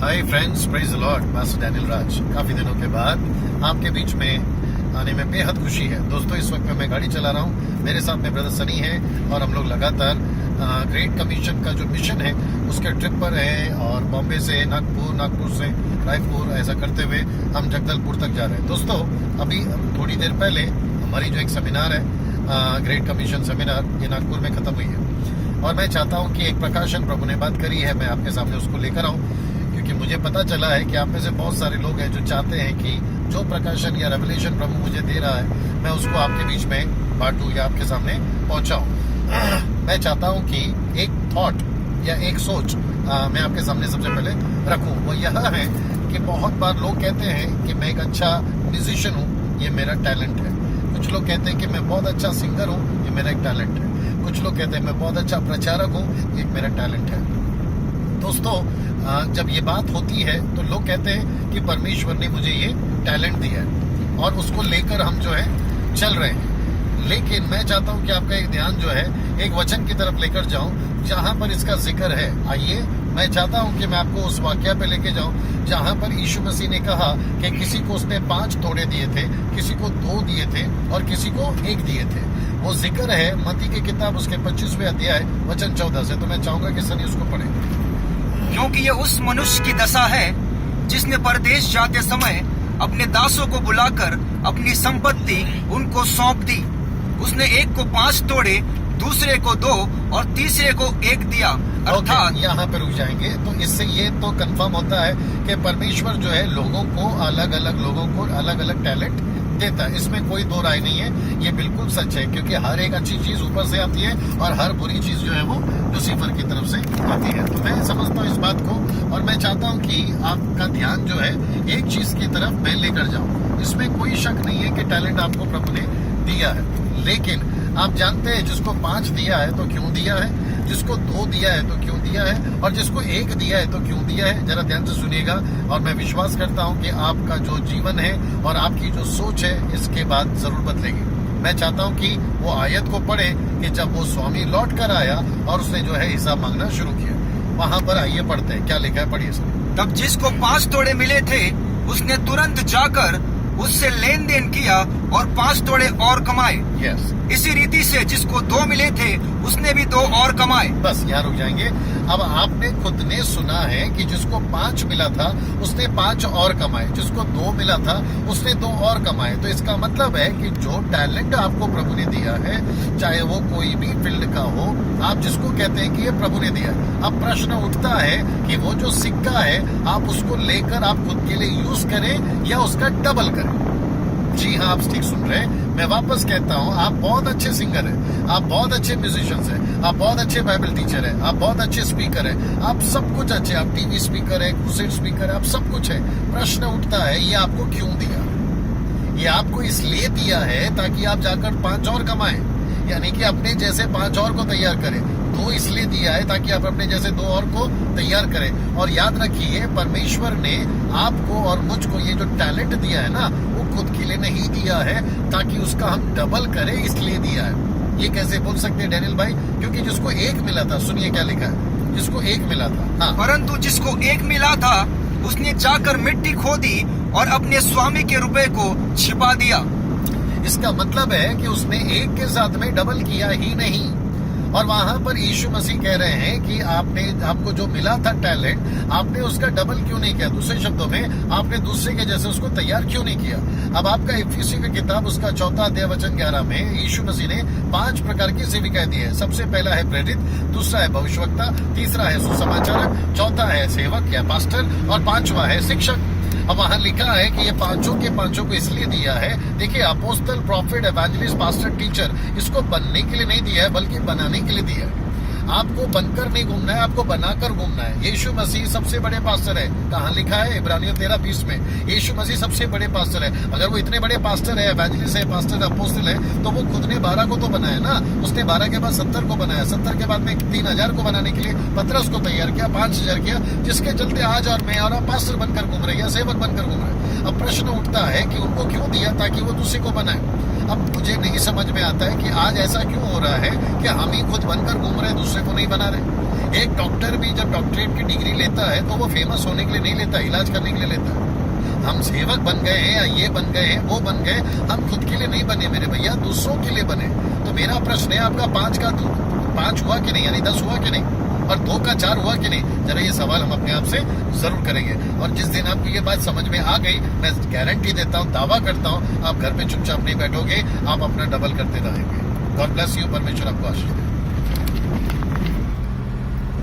Hi friends, praise the lord. Master Daniel Raj काफी दिनों के बाद आपके बीच में आने में बेहद खुशी है। दोस्तों, इस वक्त मैं गाड़ी चला रहा हूँ, मेरे साथ में ब्रदर सनी है और हम लोग लगातार ग्रेट कमीशन का जो मिशन है उसके ट्रिप पर है और बॉम्बे से नागपुर, नागपुर से रायपुर, ऐसा करते हुए हम जगदलपुर तक जा रहे हैं। दोस्तों, अभी थोड़ी देर पहले हमारी जो एक सेमिनार है, ग्रेट कमीशन सेमिनार, ये नागपुर में खत्म हुई है और मैं चाहता हूँ कि एक प्रकाशन प्रभु ने बात करी है, मैं आपके सामने उसको लेकर आऊँ, क्योंकि मुझे पता चला है कि आप में से बहुत सारे लोग हैं जो चाहते हैं कि जो प्रकाशन या रेवलेशन प्रभु मुझे दे रहा है मैं उसको आपके बीच में बांटूं या आपके सामने पहुंचाऊं। मैं चाहता हूं कि एक थॉट या एक सोच मैं आपके सामने सबसे पहले रखूं। वो यह है कि बहुत बार लोग कहते हैं कि मैं एक अच्छा म्यूजिशियन हूं, ये मेरा टैलेंट है। कुछ लोग कहते हैं कि मैं बहुत अच्छा सिंगर हूं, ये मेरा एक टैलेंट है। कुछ लोग कहते हैं मैं बहुत अच्छा प्रचारक हूं, ये मेरा टैलेंट है। दोस्तों, जब ये बात होती है तो लोग कहते हैं कि परमेश्वर ने मुझे ये टैलेंट दिया है और उसको लेकर हम जो है चल रहे हैं। लेकिन मैं चाहता हूं कि आपका एक ध्यान जो है एक वचन की तरफ लेकर जाऊं जहां पर इसका जिक्र है। आइए, मैं चाहता हूं कि मैं आपको उस वाक्य पे लेके जाऊं जहां पर यीशु मसीह ने कहा कि किसी को उसने 5 तोड़े दिए थे, किसी को 2 दिए थे और किसी को 1 दिए थे। वो जिक्र है मत्ती की किताब उसके 25वें अध्याय वचन 14 से। तो मैं चाहूंगा कि सनी उसको पढ़े। क्योंकि ये उस मनुष्य की दशा है जिसने परदेश जाते समय अपने दासों को बुलाकर अपनी संपत्ति उनको सौंप दी। उसने एक को 5 तोड़े, दूसरे को 2 और तीसरे को 1 दिया। अर्थात यहाँ पे रुक जाएंगे। तो इससे ये तो कंफर्म होता है कि परमेश्वर जो है लोगों को अलग अलग टैलेंट देता है। इसमें कोई दो राय नहीं है, ये बिल्कुल सच है, क्योंकि हर एक अच्छी चीज ऊपर से आती है और हर बुरी चीज जो है वो लूसीफर की तरफ से आती है। तो मैं समझता हूँ इस बात को और मैं चाहता हूँ कि आपका ध्यान जो है एक चीज की तरफ मैं लेकर जाऊँ। इसमें कोई शक नहीं है कि टैलेंट आपको प्रभु ने दिया है, लेकिन आप जानते हैं जिसको 5 दिया है तो क्यों दिया है, जिसको 2 दिया है तो क्यों दिया है और जिसको 1 दिया है तो क्यों दिया है। जरा ध्यान से सुनिएगा और मैं विश्वास करता हूं कि आपका जो जीवन है और आपकी जो सोच है इसके बाद जरूर बदलेगी। मैं चाहता हूं कि वो आयत को पढ़े कि जब वो स्वामी लौट कर आया और उसने जो है हिसाब मांगना शुरू किया। वहां पर आइए पढ़ते हैं क्या लिखा है, पढ़िए सर। तब जिसको 5 तोड़े मिले थे उसने तुरंत जाकर उससे लेन देन किया और 5 तोड़े और कमाए। यस, इसी रीति से जिसको 2 मिले थे उसने भी 2 और कमाए। बस यहाँ रुक जाएंगे। अब आपने खुद ने सुना है कि जिसको 5 मिला था उसने 5 और कमाए, जिसको 2 मिला था उसने 2 और कमाए। तो इसका मतलब है कि जो टैलेंट आपको प्रभु ने दिया है, चाहे वो कोई भी फील्ड का हो, आप जिसको कहते हैं कि ये प्रभु ने दिया। अब प्रश्न उठता है कि वो जो सिक्का है आप उसको लेकर आप खुद के लिए यूज करें या उसका डबल करें। जी हाँ, आप ठीक सुन रहे हैं। मैं वापस कहता हूँ, आप बहुत अच्छे सिंगर हैं, आप बहुत अच्छे म्यूजिशियंस हैं, आप बहुत अच्छे बाइबल टीचर हैं, आप बहुत अच्छे स्पीकर हैं, आप सब कुछ अच्छे, आप टीवी स्पीकर है, क्रूसेड स्पीकर है, आप सब कुछ है। प्रश्न उठता है ये आपको क्यों दिया? ये आपको इसलिए दिया है ताकि आप जाकर 5 और कमाएं, यानी कि अपने जैसे 5 और को तैयार करें। 2 इसलिए दिया है ताकि आप अपने जैसे 2 और को तैयार करें। और याद रखिए, परमेश्वर ने आपको और मुझको ये जो टैलेंट दिया है ना, वो खुद के लिए नहीं दिया है ताकि उसका हम डबल करें, इसलिए दिया है। ये कैसे बोल सकते हैं डैनियल भाई? क्योंकि जिसको 1 मिला था, सुनिए क्या लिखा है, जिसको 1 मिला था, हाँ, परंतु जिसको 1 मिला था उसने जाकर मिट्टी खोदी और अपने स्वामी के रुपए को छिपा दिया। इसका मतलब है कि उसने 1 के साथ में डबल किया ही नहीं। और वहां पर यीशु मसीह कह रहे हैं कि आपको जो मिला था टैलेंट, आपने उसका डबल क्यों नहीं किया? दूसरे शब्दों में, आपने दूसरे के जैसे उसको तैयार क्यों नहीं किया? अब आपका इफिसी की किताब उसका 4 अध्याय वचन 11 में यीशु मसीह ने 5 प्रकार की सेविकाएं दी है। सबसे पहला है प्रेरित, दूसरा है भविष्यवक्ता, तीसरा है सुसमाचारक, चौथा है सेवक या पास्टर और 5वां है शिक्षक। अब वहां लिखा है कि ये 5 के 5 को इसलिए दिया है, देखिए, apostle, profit, evangelist, pastor, teacher, इसको बनने के लिए नहीं दिया है बल्कि बनाने के लिए दिया है। आपको बनकर नहीं घूमना है, आपको बनाकर घूमना है। यीशु मसीह सबसे बड़े पास्टर है। कहाँ लिखा है? इब्रानियों 13:20 में यीशु मसीह सबसे बड़े पास्टर है। अगर वो इतने बड़े पास्टर है, एवेंजलिस्ट है, पास्टर, अपोस्टल है, तो वो खुद ने 12 को तो बनाया ना। उसने 12 के बाद 70 को बनाया, 70 के बाद में 3000 को बनाने के लिए पतरस को तैयार किया, 5000 किया, जिसके चलते आज और मैं और आप पास्टर बनकर घूम रहे हैं या सेवक बनकर घूम रहे हैं। अब प्रश्न उठता है कि उनको क्यों दिया? ताकि वो दूसरे को बनाए। अब मुझे नहीं समझ में आता है कि आज ऐसा क्यों हो रहा है कि हम ही खुद बनकर घूम रहे हैं, दूसरे दूसरे को नहीं बना रहे। एक डॉक्टर भी जब डॉक्टरेट की डिग्री लेता है तो वो फेमस होने के लिए नहीं लेता, इलाज करने के लिए लेता है। हम सेवक बन गए हैं या ये बन गए हैं वो बन गए, हम खुद के लिए नहीं बने मेरे भैया, दूसरों के लिए बने। तो मेरा प्रश्न है आपका 5 हुआ कि नहीं, यानी 10 हुआ कि नहीं, और 2 का 4 हुआ कि नहीं? जरा ये सवाल हम अपने आप से जरूर करेंगे। और जिस दिन आपको ये बात समझ में आ गई, मैं गारंटी देता हूँ, दावा करता हूँ, आप घर पे चुपचाप नहीं बैठोगे, आप अपना डबल करते रहेंगे। गॉड ब्लेस यू, परमेश्वर आपको आशीष दे।